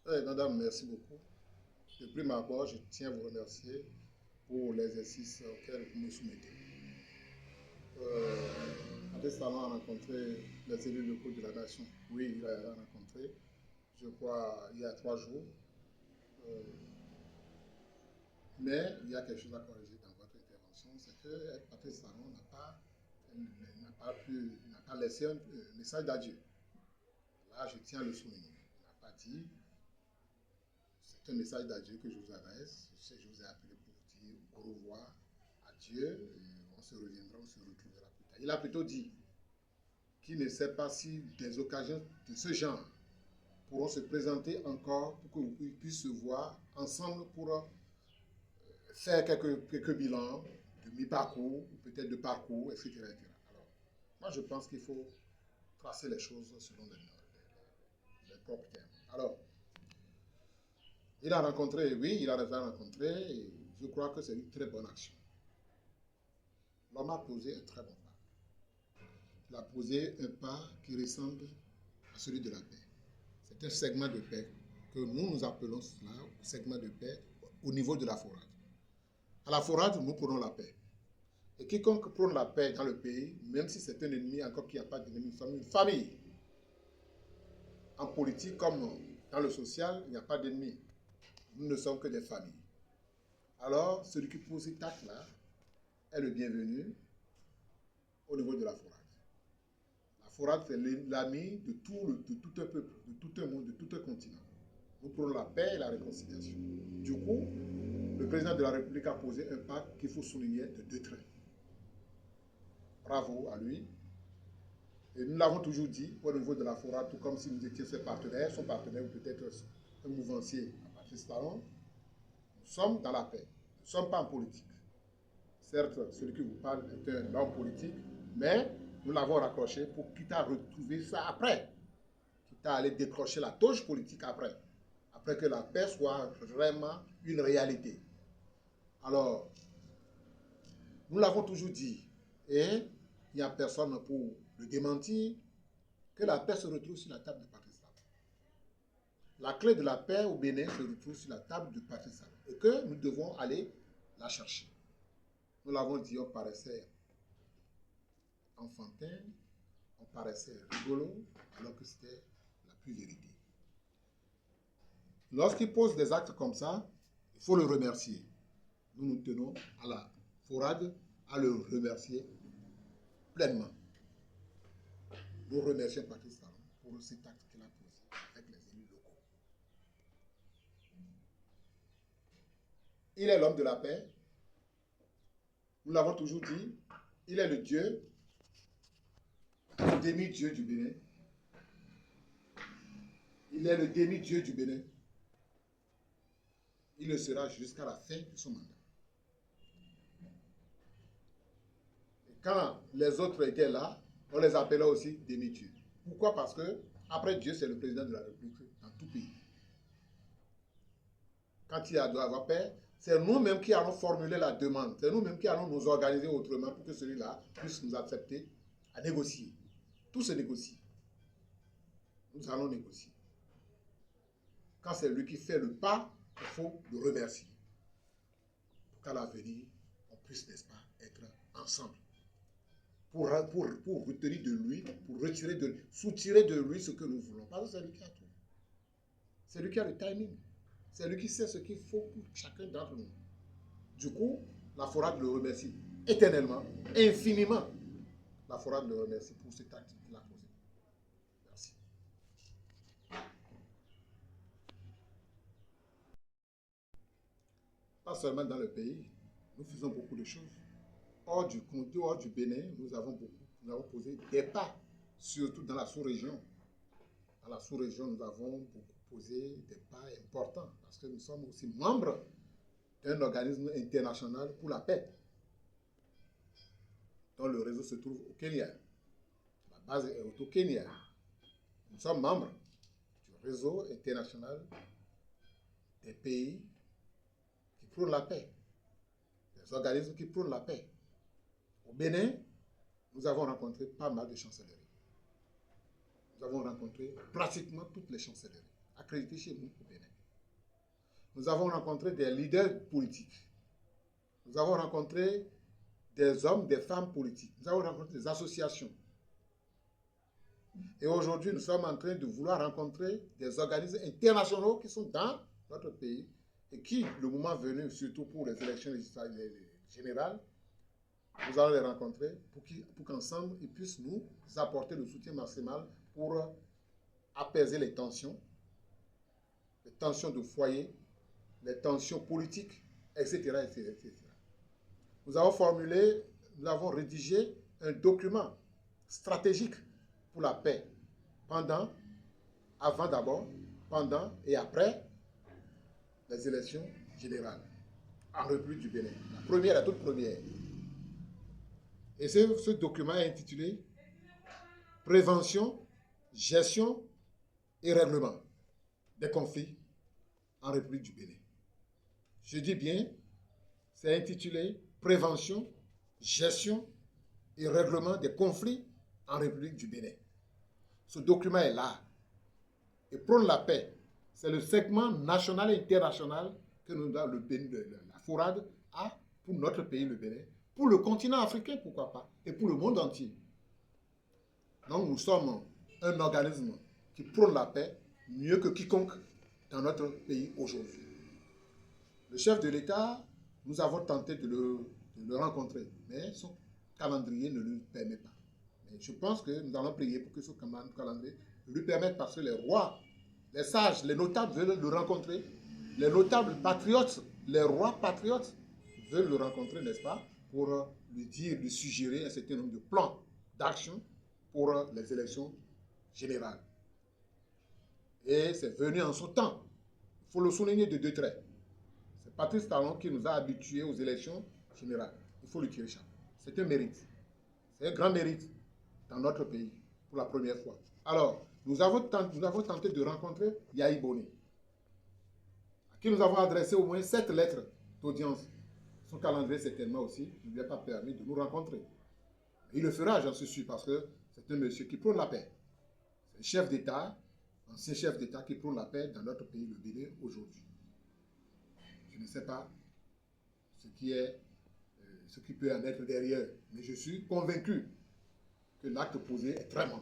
Madame, merci beaucoup. De prime abord, je tiens à vous remercier pour l'exercice auquel vous me soumettez. Patrice Talon a rencontré les élus locaux de la nation. Oui, il a rencontré, je crois, il y a 3 jours. Euh, mais il y a quelque chose à corriger dans votre intervention, c'est que Patrice Talon n'a pas laissé un message d'adieu. Là, je tiens à le souligner. Il n'a pas dit, c'est un message d'adieu que je vous adresse. Je vous ai appelé pour vous dire au revoir, adieu, on se reviendra, on se retrouvera plus tard. Il a plutôt dit qu'il ne sait pas si des occasions de ce genre pourront se présenter encore pour que vous puissiez se voir ensemble pour faire quelques bilans de mi-parcours, ou peut-être de parcours, etc., etc. Alors, moi, je pense qu'il faut tracer les choses selon les propres termes. Alors, il a rencontré, oui, il a rencontré, et je crois que c'est une très bonne action. L'homme a posé un très bon pas. Il a posé un pas qui ressemble à celui de la paix. C'est un segment de paix que nous appelons cela segment de paix au niveau de la forade. À la forade, nous prenons la paix. Et quiconque prône la paix dans le pays, même si c'est un ennemi, encore qu'il n'y a pas d'ennemi, une famille. En politique comme dans le social, il n'y a pas d'ennemis. Nous ne sommes que des familles. Alors, celui qui pose cet acte-là est le bienvenu au niveau de la forade. La forade, c'est l'ami de tout un peuple, de tout un monde, de tout un continent. Nous prenons la paix et la réconciliation. Du coup, le président de la République a posé un pas qu'il faut souligner de 2 traits. Bravo à lui. Et nous l'avons toujours dit au niveau de la forade, tout comme si nous étions ses partenaires, son partenaire ou peut-être un mouvancier à Patrice Talon. Nous sommes dans la paix. Nous ne sommes pas en politique. Certes, celui qui vous parle est un homme politique, mais nous l'avons raccroché pour quitte à retrouver ça après. Quitte à aller décrocher la touche politique après. Après que la paix soit vraiment une réalité. Alors, nous l'avons toujours dit, et il n'y a personne pour le démentir, que la paix se retrouve sur la table de Patrice Talon. La clé de la paix au Bénin se retrouve sur la table de Patrice Talon. Et que nous devons aller la chercher. Nous l'avons dit, on paraissait enfantin, on paraissait rigolo, alors que c'était la pure vérité. Lorsqu'il pose des actes comme ça, il faut le remercier. Nous nous tenons à la forade à le remercier pleinement. Nous remercions Patrice Talon pour cet acte qu'il a posé avec les élus locaux. Il est l'homme de la paix. Nous l'avons toujours dit, il est le Dieu, le demi-dieu du Bénin. Il est le demi-dieu du Bénin. Il le sera jusqu'à la fin de son mandat. Et quand les autres étaient là, on les appelait aussi demi-dieux. Pourquoi? Parce que, après Dieu, c'est le président de la République dans tout pays. Quand il doit avoir paix, c'est nous-mêmes qui allons formuler la demande. C'est nous-mêmes qui allons nous organiser autrement pour que celui-là puisse nous accepter à négocier. Tout se négocie. Nous allons négocier. Quand c'est lui qui fait le pas, il faut le remercier. Pour qu'à l'avenir, on puisse, n'est-ce pas, être ensemble. Pour retenir de lui, pour soutirer de lui ce que nous voulons. Parce que c'est lui qui a tout. C'est lui qui a le timing. C'est lui qui sait ce qu'il faut pour chacun d'entre nous. Du coup, la forade le remercie éternellement, infiniment. La forade le remercie pour cet acte qu'il a posé. Merci. Pas seulement dans le pays, nous faisons beaucoup de choses. Hors du Bénin, nous avons posé des pas, surtout dans la sous-région. Dans la sous-région, nous avons beaucoup posé des pas importants parce que nous sommes aussi membres d'un organisme international pour la paix, dont le réseau se trouve au Kenya. La base est au Kenya. Nous sommes membres du réseau international des pays qui prônent la paix, des organismes qui prônent la paix. Au Bénin, nous avons rencontré pas mal de chancelleries. Nous avons rencontré pratiquement toutes les chancelleries. accrédité chez nous au Bénin. Nous avons rencontré des leaders politiques. Nous avons rencontré des hommes, des femmes politiques. Nous avons rencontré des associations. Et aujourd'hui, nous sommes en train de vouloir rencontrer des organismes internationaux qui sont dans notre pays et qui, le moment venu, surtout pour les élections générales, nous allons les rencontrer pour qu'ensemble, ils puissent nous apporter le soutien maximal pour apaiser les tensions de foyer, les tensions politiques, etc., etc., etc. Nous avons rédigé un document stratégique pour la paix, avant d'abord, pendant et après les élections générales en République du Bénin. La toute première. Et ce document est intitulé « Prévention, gestion et règlement des conflits en République du Bénin ». Je dis bien, c'est intitulé « Prévention, gestion et règlement des conflits en République du Bénin ». Ce document est là et prône la paix. C'est le segment national et international que nous avons la FORAD a pour notre pays, le Bénin, pour le continent africain, pourquoi pas, et pour le monde entier. Donc nous sommes un organisme qui prône la paix mieux que quiconque dans notre pays aujourd'hui. Le chef de l'État, nous avons tenté de le rencontrer, mais son calendrier ne lui permet pas. Mais je pense que nous allons prier pour que ce calendrier lui permette, parce que les rois, les sages, les notables veulent le rencontrer. Les notables patriotes, les rois patriotes veulent le rencontrer, n'est-ce pas, pour lui dire, lui suggérer un certain nombre de plans d'action pour les élections générales. Et c'est venu en son temps. Il faut le souligner de deux traits. C'est Patrice Talon qui nous a habitués aux élections générales. Il faut lui tirer chapeau. C'est un mérite. C'est un grand mérite dans notre pays pour la première fois. Alors, nous avons tenté de rencontrer Yahi Boné, à qui nous avons adressé au moins 7 lettres d'audience. Son calendrier, certainement aussi, ne lui a pas permis de nous rencontrer. Il le fera, j'en suis sûr, parce que c'est un monsieur qui prône la paix. C'est un chef d'État, ancien chef d'État qui prône la paix dans notre pays, le Bénin, aujourd'hui. Je ne sais pas ce qui peut en être derrière, mais je suis convaincu que l'acte posé est très bon.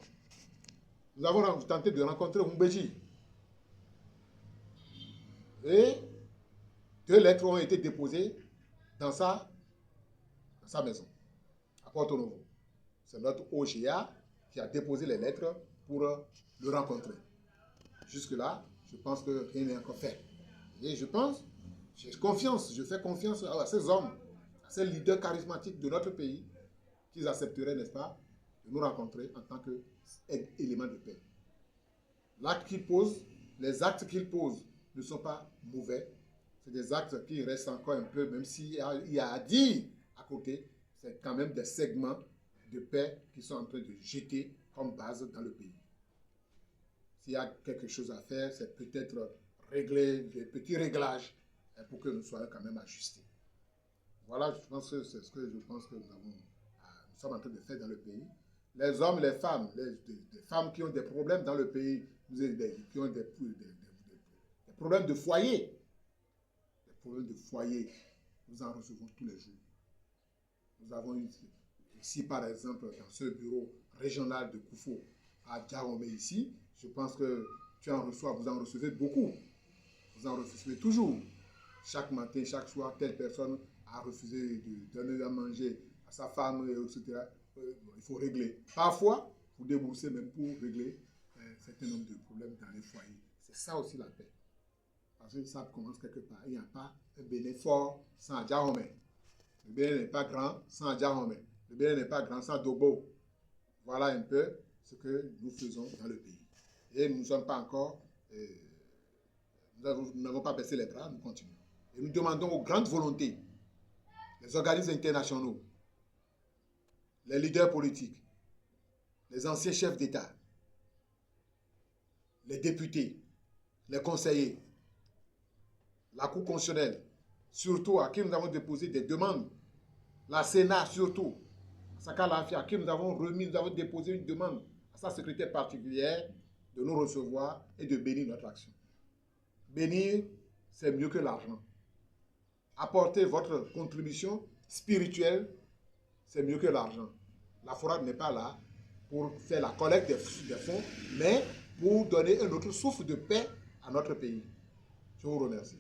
Nous avons tenté de rencontrer Mbeji. Et 2 lettres ont été déposées dans sa maison, à Porto Novo. C'est notre OGA qui a déposé les lettres pour le rencontrer. Jusque-là, je pense que rien n'est encore fait. Et je fais confiance à ces hommes, à ces leaders charismatiques de notre pays, qu'ils accepteraient, n'est-ce pas, de nous rencontrer en tant qu'éléments de paix. Les actes qu'ils posent ne sont pas mauvais. C'est des actes qui restent encore un peu, même s'il y a à dire à côté, c'est quand même des segments de paix qui sont en train de jeter comme base dans le pays. S'il y a quelque chose à faire, c'est peut-être régler des petits réglages pour que nous soyons quand même ajustés. Voilà, je pense que c'est ce que je pense que nous sommes en train de faire dans le pays. Les hommes, les femmes, des femmes qui ont des problèmes dans le pays, qui ont des problèmes de foyer. Des problèmes de foyer, nous en recevons tous les jours. Nous avons ici, par exemple, dans ce bureau régional de Koufo, à Djahomey ici, je pense que vous en recevez beaucoup. Vous en recevez toujours. Chaque matin, chaque soir, telle personne a refusé de donner à manger à sa femme, etc. Il faut régler. Parfois, vous déboursez même pour régler un certain nombre de problèmes dans les foyers. C'est ça aussi la paix. Parce que ça commence quelque part. Il n'y a pas un Bénin fort sans Djahomey. Le Bénin n'est pas grand sans Djahomey. Le Bénin n'est pas grand sans Dobo. Voilà un peu ce que nous faisons dans le pays. Et nous ne sommes pas encore... nous n'avons pas baissé les bras, nous continuons. Et nous demandons aux grandes volontés, les organismes internationaux, les leaders politiques, les anciens chefs d'État, les députés, les conseillers, la Cour constitutionnelle, surtout à qui nous avons déposé des demandes, la Sénat surtout, Saka Lafia, à qui nous avons déposé une demande à sa secrétaire particulière de nous recevoir et de bénir notre action. Bénir, c'est mieux que l'argent. Apporter votre contribution spirituelle, c'est mieux que l'argent. La forade n'est pas là pour faire la collecte des fonds, mais pour donner un autre souffle de paix à notre pays. Je vous remercie.